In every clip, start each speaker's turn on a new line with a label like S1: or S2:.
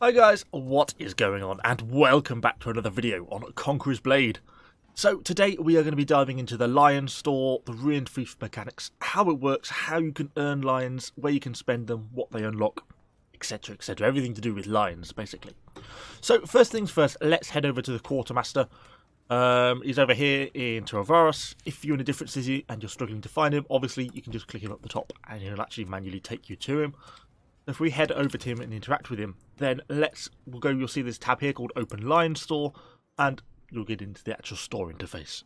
S1: Hi guys, what is going on? And welcome back to another video on Conqueror's Blade. So today we are going to be diving into the lion store, the ruined fief mechanics, how it works, how you can earn lions, where you can spend them, what they unlock, etc, etc. Everything to do with lions, basically. So first things first, let's head over to the quartermaster. He's over here in Terravaris. If you're in a different city and you're struggling to find him, obviously you can just click him up the top and he'll actually manually take you to him. If we head over to him and interact with him, then you'll see this tab here called Open Lion Store, and you'll get into the actual store interface.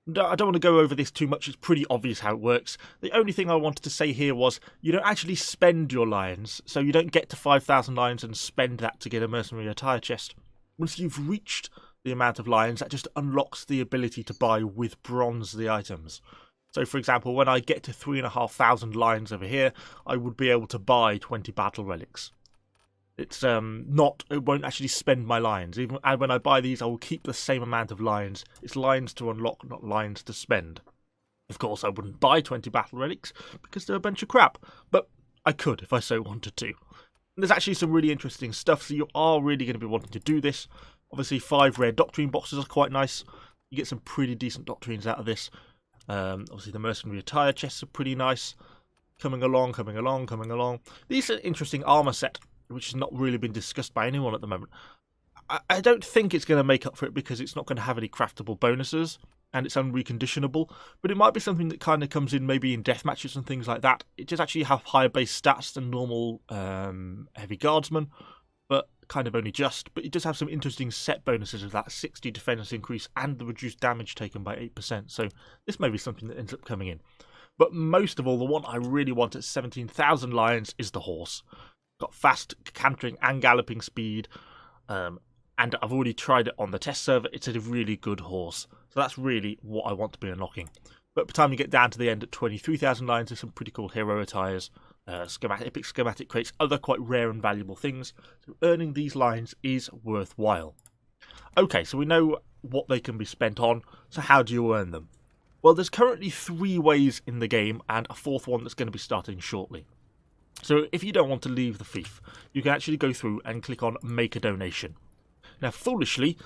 S1: I don't want to go over this too much, it's pretty obvious how it works. The only thing I wanted to say here was, you don't actually spend your lions, so you don't get to 5,000 lions and spend that to get a mercenary attire chest. Once you've reached the amount of lions, that just unlocks the ability to buy with bronze the items. So for example, when I get to 3,500 lions over here, I would be able to buy 20 battle relics. It won't actually spend my lions. And when I buy these, I will keep the same amount of lions. It's lions to unlock, not lions to spend. Of course, I wouldn't buy 20 battle relics because they're a bunch of crap, but I could if I so wanted to. And there's actually some really interesting stuff, so you are really going to be wanting to do this. Obviously, 5 rare doctrine boxes are quite nice. You get some pretty decent doctrines out of this. Obviously the mercenary attire chests are pretty nice. Coming along. These are interesting armor set, which has not really been discussed by anyone at the moment. I don't think it's going to make up for it because it's not going to have any craftable bonuses and it's unreconditionable, but it might be something that kind of comes in maybe in death matches and things like that. It does actually have higher base stats than normal heavy guardsmen, but kind of only just. But it does have some interesting set bonuses of that 60 defense increase and the reduced damage taken by 8%, so this may be something that ends up coming in. But most of all, the one I really want at 17,000 lions is the horse. Got fast cantering and galloping speed, and I've already tried it on the test server. It's a really good horse, so that's really what I want to be unlocking. But by the time you get down to the end at 23,000 lions, there's some pretty cool hero attires, epic schematic crates, other quite rare and valuable things. So earning these lions is worthwhile. Okay, so we know what they can be spent on, so how do you earn them? Well, there's currently 3 ways in the game, and a 4th one that's going to be starting shortly. So if you don't want to leave the fief, you can actually go through and click on Make a Donation. Now, foolishly,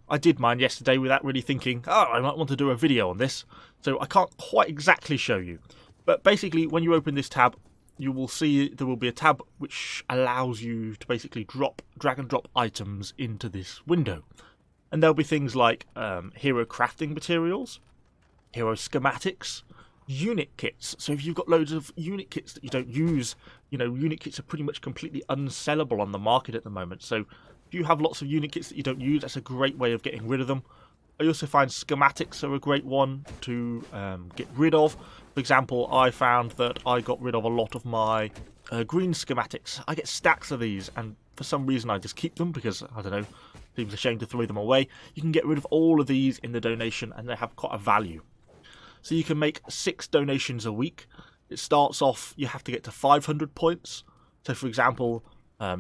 S1: I did mine yesterday without really thinking, I might want to do a video on this, so I can't quite exactly show you. But basically, when you open this tab, you will see there will be a tab which allows you to basically drag and drop items into this window. And there'll be things like hero crafting materials, hero schematics, unit kits. So if you've got loads of unit kits that you don't use, unit kits are pretty much completely unsellable on the market at the moment. So if you have lots of unit kits that you don't use, that's a great way of getting rid of them. I also find schematics are a great one to get rid of. For example, I found that I got rid of a lot of my green schematics. I get stacks of these, and for some reason I just keep them because, I don't know, seems a shame to throw them away. You can get rid of all of these in the donation, and they have quite a value. So you can make 6 donations a week. It starts off, you have to get to 500 points. So for example,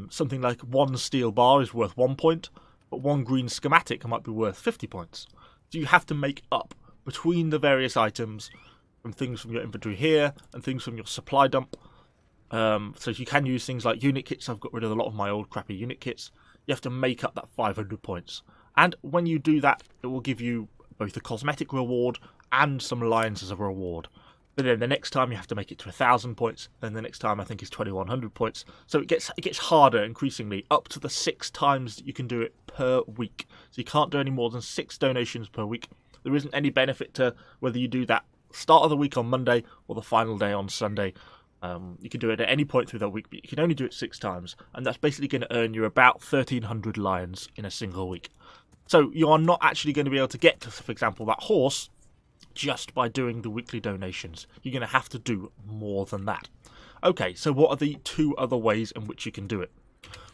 S1: something like 1 steel bar is worth 1 point, but 1 green schematic might be worth 50 points. So you have to make up between the various items, from things from your inventory here and things from your supply dump. So you can use things like unit kits. I've got rid of a lot of my old crappy unit kits. You have to make up that 500 points. And when you do that, it will give you both a cosmetic reward and some lions as a reward. But then the next time you have to make it to 1,000 points. Then the next time I think is 2,100 points. So it gets harder increasingly, up to the 6 times that you can do it per week. So you can't do any more than 6 donations per week. There isn't any benefit to whether you do that start of the week on Monday or the final day on Sunday. You can do it at any point through that week, but you can only do it 6 times. And that's basically going to earn you about 1,300 lions in a single week. So you are not actually going to be able to get to, for example, that horse just by doing the weekly donations. You're going to have to do more than that. Okay, so what are the 2 other ways in which you can do it?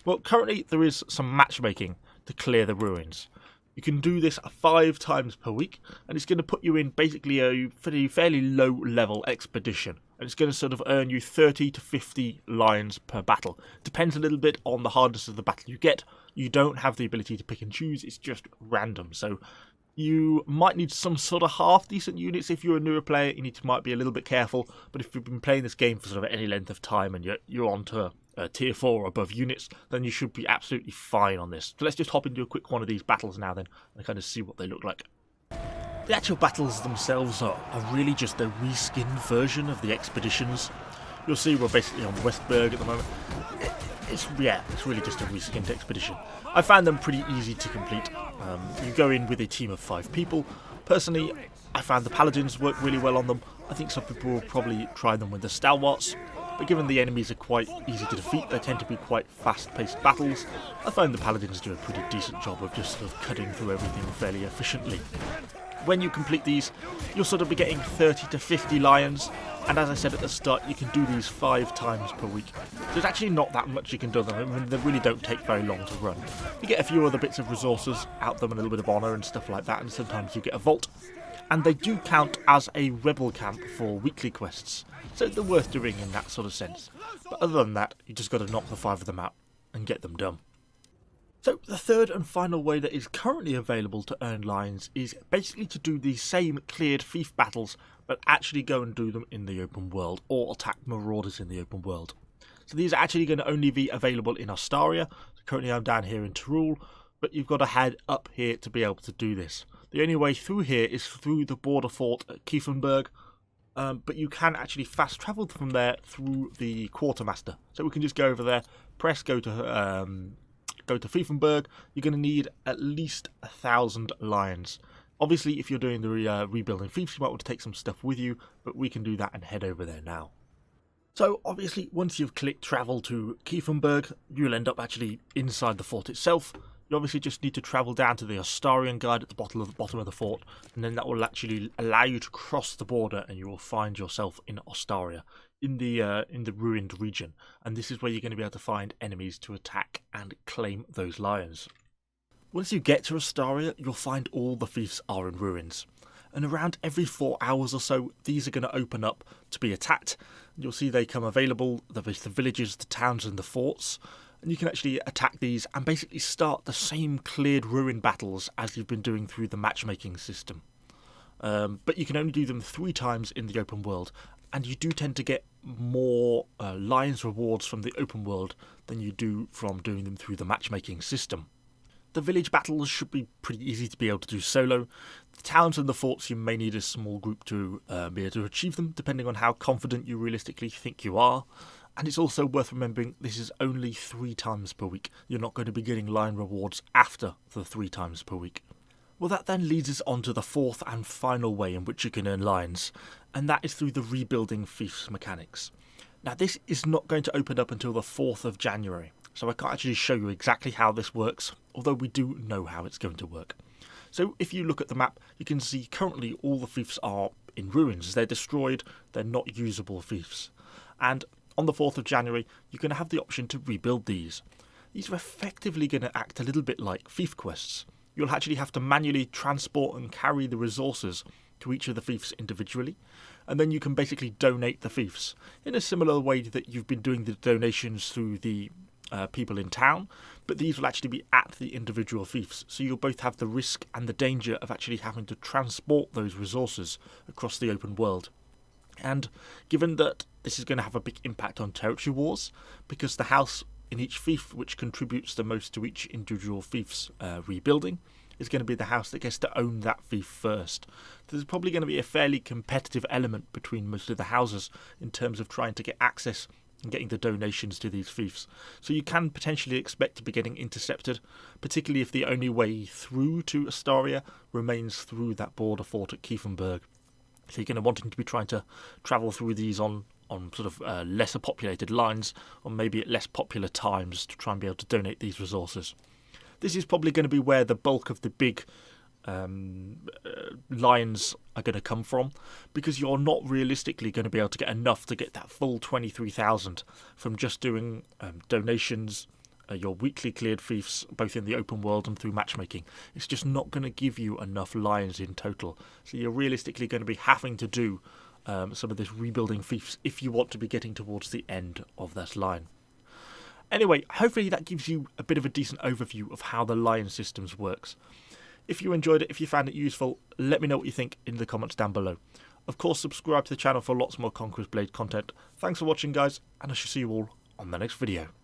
S1: Well, currently there is some matchmaking to clear the ruins. You can do this 5 times per week, and it's going to put you in basically a fairly low level expedition. And it's going to sort of earn you 30 to 50 lions per battle. Depends a little bit on the hardness of the battle you get. You don't have the ability to pick and choose, it's just random. So you might need some sort of half-decent units. If you're a newer player, might be a little bit careful. But if you've been playing this game for sort of any length of time and you're onto tier 4 or above units, then you should be absolutely fine on this. So let's just hop into a quick one of these battles now then, and kind of see what they look like. The actual battles themselves are really just a reskinned version of the expeditions. You'll see we're basically on Westberg at the moment. It's really just a reskinned expedition. I found them pretty easy to complete. You go in with a team of 5 people. Personally, I found the paladins work really well on them. I think some people will probably try them with the stalwarts, but given the enemies are quite easy to defeat, they tend to be quite fast-paced battles. I find the paladins do a pretty decent job of just sort of cutting through everything fairly efficiently. When you complete these, you'll sort of be getting 30 to 50 lions, and as I said at the start, you can do these 5 times per week. There's actually not that much you can do them. I mean, they really don't take very long to run. You get a few other bits of resources out of them, and a little bit of honour and stuff like that, and sometimes you get a vault. And they do count as a rebel camp for weekly quests, so they're worth doing in that sort of sense. But other than that, you just got to knock the 5 of them out and get them done. So the third and final way that is currently available to earn lions is basically to do the same cleared fief battles, but actually go and do them in the open world, or attack marauders in the open world. So these are actually going to only be available in Ostaria. So currently I'm down here in Tyrol, but you've got to head up here to be able to do this. The only way through here is through the border fort at Kiefenberg, but you can actually fast travel from there through the quartermaster. So we can just go over there, press go to Fiefenberg. You're going to need at least 1,000 lions. Obviously, if you're doing the rebuilding fiefs, you might want to take some stuff with you, but we can do that and head over there now. So obviously, once you've clicked travel to Kiefenberg, you'll end up actually inside the fort itself. You obviously just need to travel down to the Ostarian guide at the bottom of the fort, and then that will actually allow you to cross the border, and you will find yourself in Ostaria, in the ruined region. And this is where you're going to be able to find enemies to attack and claim those lions. Once you get to Ostaria, you'll find all the fiefs are in ruins. And around every 4 hours or so, these are going to open up to be attacked. You'll see they come available, the villages, the towns and the forts. And you can actually attack these and basically start the same cleared ruin battles as you've been doing through the matchmaking system. But you can only do them 3 times in the open world, and you do tend to get more lions rewards from the open world than you do from doing them through the matchmaking system. The village battles should be pretty easy to be able to do solo. The towns and the forts, you may need a small group to be able to achieve them, depending on how confident you realistically think you are. And it's also worth remembering this is only 3 times per week. You're not going to be getting lion rewards after the 3 times per week. Well, that then leads us on to the 4th and final way in which you can earn lions, and that is through the rebuilding fiefs mechanics. Now, this is not going to open up until the 4th of January, so I can't actually show you exactly how this works, although we do know how it's going to work. So if you look at the map, you can see currently all the fiefs are in ruins. They're destroyed, they're not usable fiefs. And on the 4th of January, you're going to have the option to rebuild these. These are effectively going to act a little bit like fief quests. You'll actually have to manually transport and carry the resources to each of the fiefs individually, and then you can basically donate the fiefs in a similar way that you've been doing the donations through the people in town, but these will actually be at the individual fiefs, so you'll both have the risk and the danger of actually having to transport those resources across the open world. And given that this is going to have a big impact on territory wars, because the house in each fief which contributes the most to each individual fief's rebuilding is going to be the house that gets to own that fief first. There's probably going to be a fairly competitive element between most of the houses in terms of trying to get access and getting the donations to these fiefs. So you can potentially expect to be getting intercepted, particularly if the only way through to Ostaria remains through that border fort at Kiefenberg. So you're going to want to be trying to travel through these on sort of lesser populated lines, or maybe at less popular times, to try and be able to donate these resources. This is probably going to be where the bulk of the big lions are going to come from, because you're not realistically going to be able to get enough to get that full 23,000 from just doing donations, your weekly cleared fiefs, both in the open world and through matchmaking. It's just not going to give you enough lions in total. So you're realistically going to be having to do some of this rebuilding fiefs if you want to be getting towards the end of that line. Anyway, hopefully that gives you a bit of a decent overview of how the lion systems works. If you enjoyed it, if you found it useful, let me know what you think in the comments down below. Of course, subscribe to the channel for lots more Conqueror's Blade content. Thanks for watching, guys, and I shall see you all on the next video.